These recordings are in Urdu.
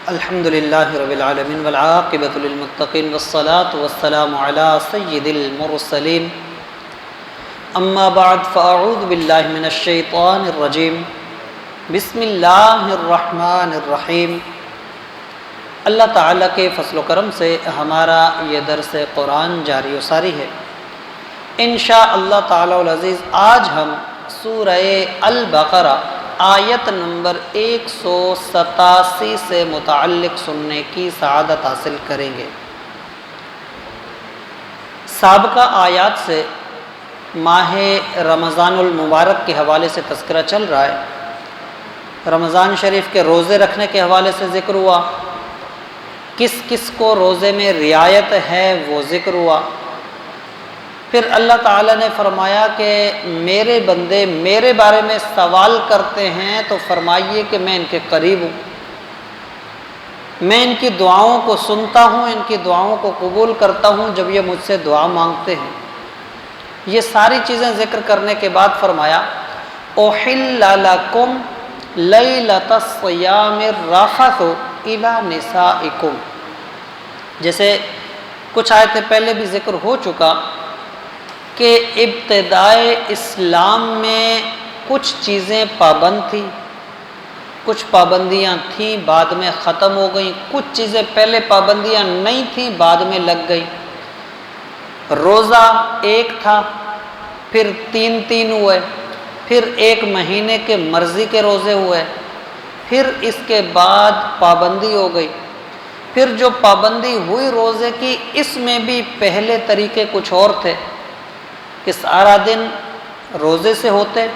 الحمد للہ رب العالمین والعاقبۃ للمتقین والصلاة والسلام علی سید المرسلین اما بعد فاعوذ باللہ من الشیطان الرجیم بسم اللہ الرحمن الرحیم۔ اللہ تعالیٰ کے فضل و کرم سے ہمارا یہ درس قرآن جاری و ساری ہے۔ انشاء اللہ تعالیٰ العزیز آج ہم سورہ البقرہ آیت نمبر 187 سے متعلق سننے کی سعادت حاصل کریں گے۔ سابقہ آیات سے ماہ رمضان المبارک کے حوالے سے تذکرہ چل رہا ہے۔ رمضان شریف کے روزے رکھنے کے حوالے سے ذکر ہوا، کس کس کو روزے میں رعایت ہے وہ ذکر ہوا۔ پھر اللہ تعالیٰ نے فرمایا کہ میرے بندے میرے بارے میں سوال کرتے ہیں تو فرمائیے کہ میں ان کے قریب ہوں، میں ان کی دعاؤں کو سنتا ہوں، ان کی دعاؤں کو قبول کرتا ہوں جب یہ مجھ سے دعا مانگتے ہیں۔ یہ ساری چیزیں ذکر کرنے کے بعد فرمایا احل لکم لیلۃ الصیام الرفث الی نسائکم۔ جیسے کچھ آیتیں پہلے بھی ذکر ہو چکا کہ ابتدائے اسلام میں کچھ چیزیں پابند تھیں، کچھ پابندیاں تھیں بعد میں ختم ہو گئیں، کچھ چیزیں پہلے پابندیاں نہیں تھیں بعد میں لگ گئی۔ روزہ ایک تھا، پھر تین ہوئے، پھر ایک مہینے کے مرضی کے روزے ہوئے، پھر اس کے بعد پابندی ہو گئی۔ پھر جو پابندی ہوئی روزے کی، اس میں بھی پہلے طریقے کچھ اور تھے کہ سارا دن روزے سے ہوتے،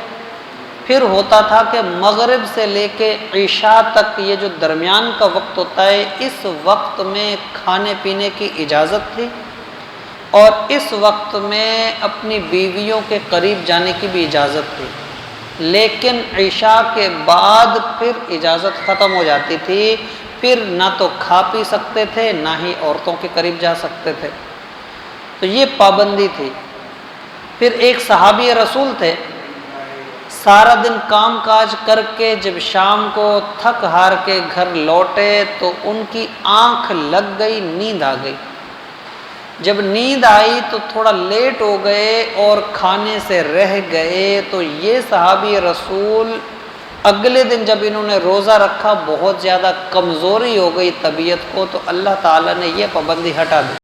پھر ہوتا تھا کہ مغرب سے لے کے عشاء تک یہ جو درمیان کا وقت ہوتا ہے، اس وقت میں کھانے پینے کی اجازت تھی اور اس وقت میں اپنی بیویوں کے قریب جانے کی بھی اجازت تھی، لیکن عشاء کے بعد پھر اجازت ختم ہو جاتی تھی، پھر نہ تو کھا پی سکتے تھے نہ ہی عورتوں کے قریب جا سکتے تھے۔ تو یہ پابندی تھی۔ پھر ایک صحابی رسول تھے، سارا دن کام کاج کر کے جب شام کو تھک ہار کے گھر لوٹے تو ان کی آنکھ لگ گئی، نیند آ گئی۔ جب نیند آئی تو تھوڑا لیٹ ہو گئے اور کھانے سے رہ گئے، تو یہ صحابی رسول اگلے دن جب انہوں نے روزہ رکھا بہت زیادہ کمزوری ہو گئی طبیعت کو، تو اللہ تعالیٰ نے یہ پابندی ہٹا دی۔